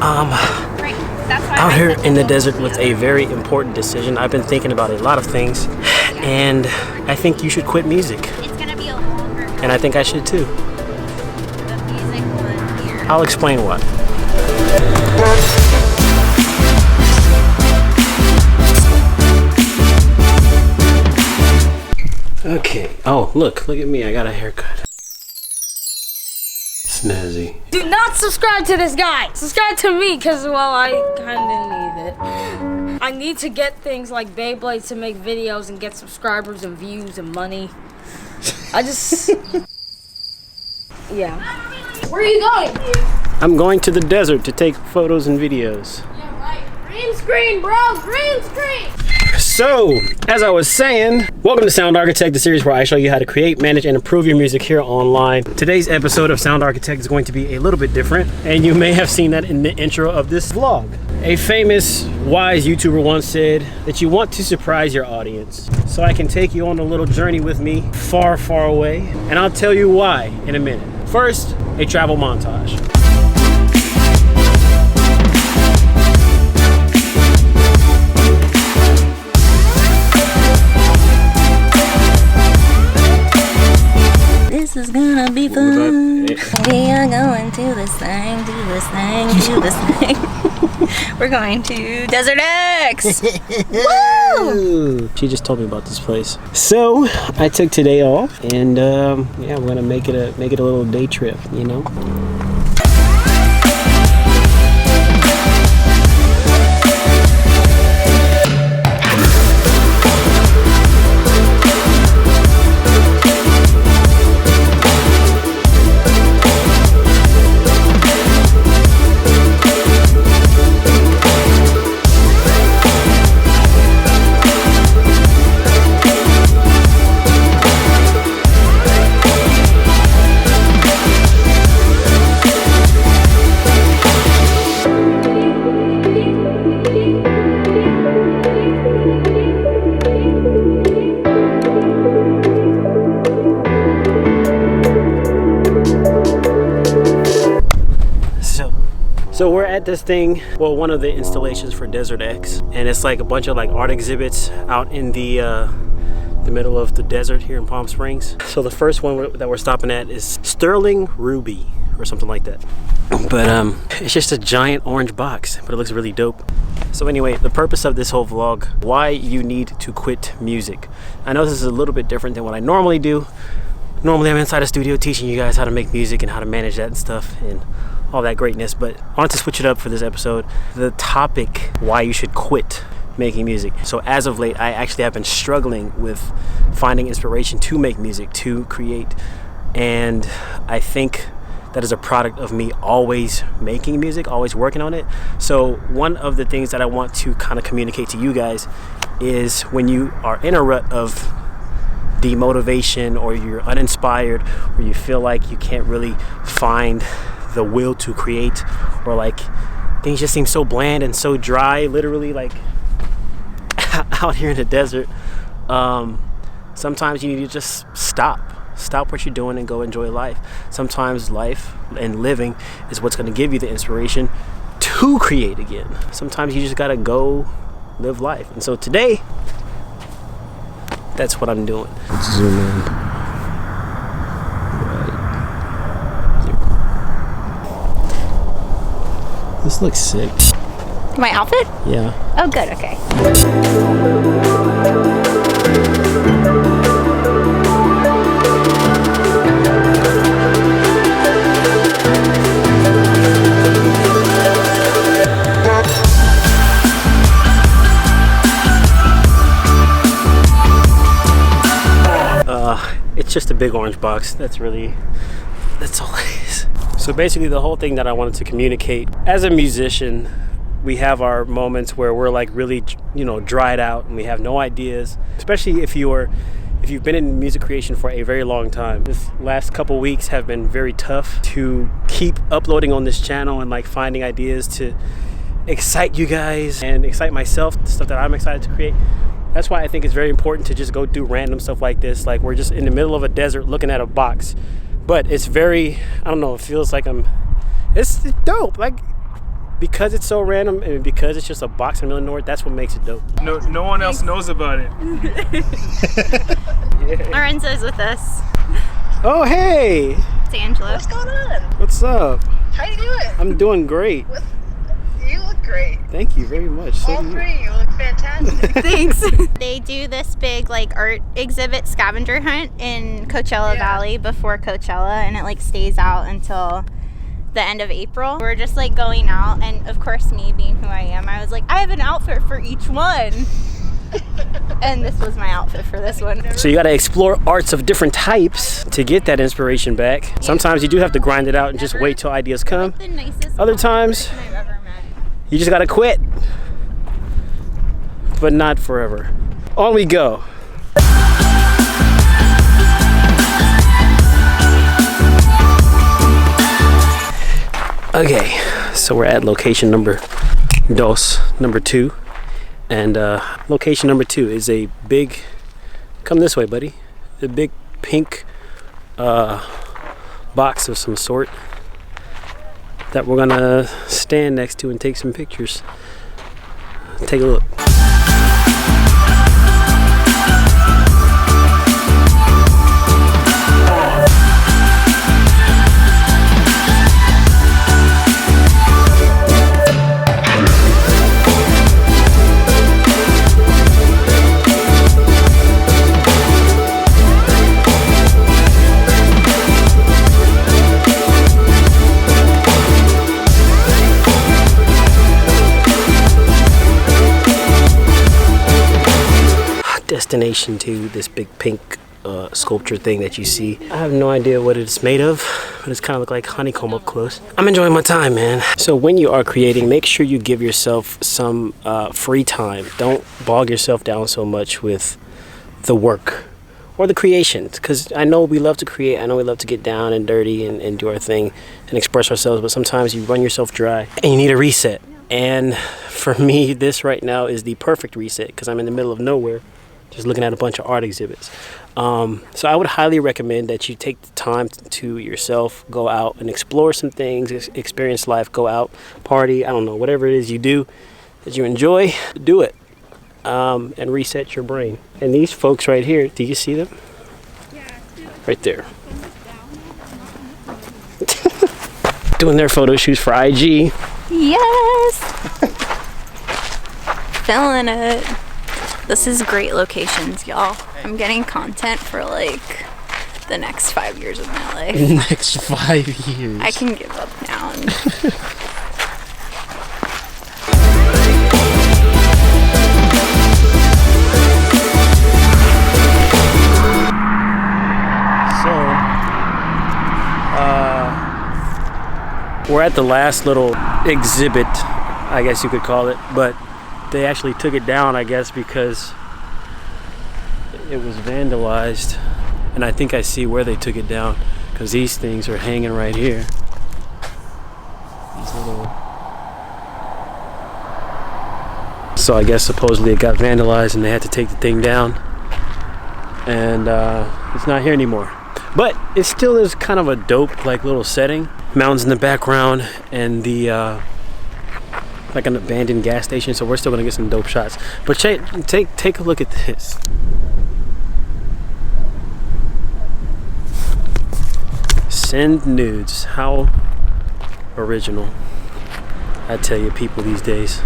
Out here in the desert with a very important decision. I've been thinking about a lot of things, and I think you should quit music. It's gonna be a longer. And I think I should too. The music one here. I'll explain why. Okay. Oh, look at me. I got a haircut. Snazzy. Do not subscribe to this guy. Subscribe to me, because, well, I kind of need it. I need to get things like Beyblades to make videos and get subscribers and views and money. I just... yeah. Where are you going? I'm going to the desert to take photos and videos. Yeah, right. Green screen, bro. Green screen. So, as I was saying, welcome to Sound Architect, the series where I show you how to create, manage, and improve your music here online. Today's episode of Sound Architect is going to be a little bit different, and you may have seen that in the intro of this vlog. A famous, wise YouTuber once said that you want to surprise your audience. So I can take you on a little journey with me far, far away, and I'll tell you why in a minute. First, a travel montage. This is gonna be fun. We are going to this thing, to this thing, to this thing. We're going to Desert X. Woo! She just told me about this place. So I took today off, and yeah, I'm gonna make it a little day trip, you know. So we're at this thing, well, one of the installations for Desert X, and it's like a bunch of like art exhibits out in the middle of the desert here in Palm Springs. So the first one that we're stopping at is Sterling Ruby or something like that. But it's just a giant orange box, but it looks really dope. So anyway, the purpose of this whole vlog, why you need to quit music. I know this is a little bit different than what I normally do. Normally I'm inside a studio teaching you guys how to make music and how to manage that and stuff and all that greatness, but I wanted to switch it up for this episode. The topic, why you should quit making music. So as of late, I actually have been struggling with finding inspiration to make music, to create, and I think that is a product of me always making music, always working on it. So one of the things that I want to kind of communicate to you guys is when you are in a rut of demotivation, or you're uninspired, or you feel like you can't really find the will to create, or like things just seem so bland and so dry, literally, like out here in the desert, sometimes you need to just stop what you're doing and go enjoy life. Sometimes life and living is what's going to give you the inspiration to create again. Sometimes you just gotta go live life. And so today, that's what I'm doing. Let's zoom in. This looks sick. My outfit? Yeah. Oh, good. Okay. It's just a big orange box. That's all it is. So basically the whole thing that I wanted to communicate, as a musician, we have our moments where we're like really, dried out and we have no ideas, especially if you've been in music creation for a very long time. This last couple weeks have been very tough to keep uploading on this channel and like finding ideas to excite you guys and excite myself, the stuff that I'm excited to create. That's why I think it's very important to just go do random stuff like this. Like, we're just in the middle of a desert looking at a box. But it's very, I don't know, it feels like it's dope. Like, because it's so random and because it's just a box in the middle of nowhere, that's what makes it dope. No one else knows about it. Yeah. Lorenzo's with us. Oh, hey! It's Angela. What's going on? What's up? How you doing? I'm doing great. You look great. Thank you very much. So All do you. three, you look fantastic. Thanks. They do this big like art exhibit scavenger hunt in Coachella Valley before Coachella, and it like stays out until the end of April. We're just like going out, and of course me being who I am, I was like, I have an outfit for each one. And this was my outfit for this one. So you got to explore arts of different types to get that inspiration back. Sometimes you do have to grind it out and just wait till ideas come. The nicest Other times, person I've ever met. you just got to quit. But not forever. On we go. Okay, so we're at location number 2. And location number 2 is a big, come this way, buddy, a big pink box of some sort that we're gonna stand next to and take some pictures. Take a look. Destination 2, this big pink sculpture thing that you see. I have no idea what it's made of, but it's kind of look like honeycomb up close. I'm enjoying my time, man. So when you are creating, make sure you give yourself some free time. Don't bog yourself down so much with the work or the creations, because I know we love to create. I know we love to get down and dirty and do our thing and express ourselves, but sometimes you run yourself dry and you need a reset. And for me, this right now is the perfect reset because I'm in the middle of nowhere, just looking at a bunch of art exhibits. So I would highly recommend that you take the time to yourself, go out and explore some things, experience life, go out, party, I don't know, whatever it is you do that you enjoy, do it, and reset your brain. And these folks right here, do you see them? Right there. Doing their photo shoots for IG. Yes! Feeling it. This is great locations, y'all. I'm getting content for like the next 5 years of my life. Next 5 years. I can give up now. So, we're at the last little exhibit, I guess you could call it, but they actually took it down, I guess, because it was vandalized. And I think I see where they took it down, because these things are hanging right here. These little... So I guess supposedly it got vandalized and they had to take the thing down. And it's not here anymore. But it still is kind of a dope like little setting. Mountains in the background and the like an abandoned gas station, so we're still gonna get some dope shots. But take a look at this. Send nudes. How original. I tell you, people these days.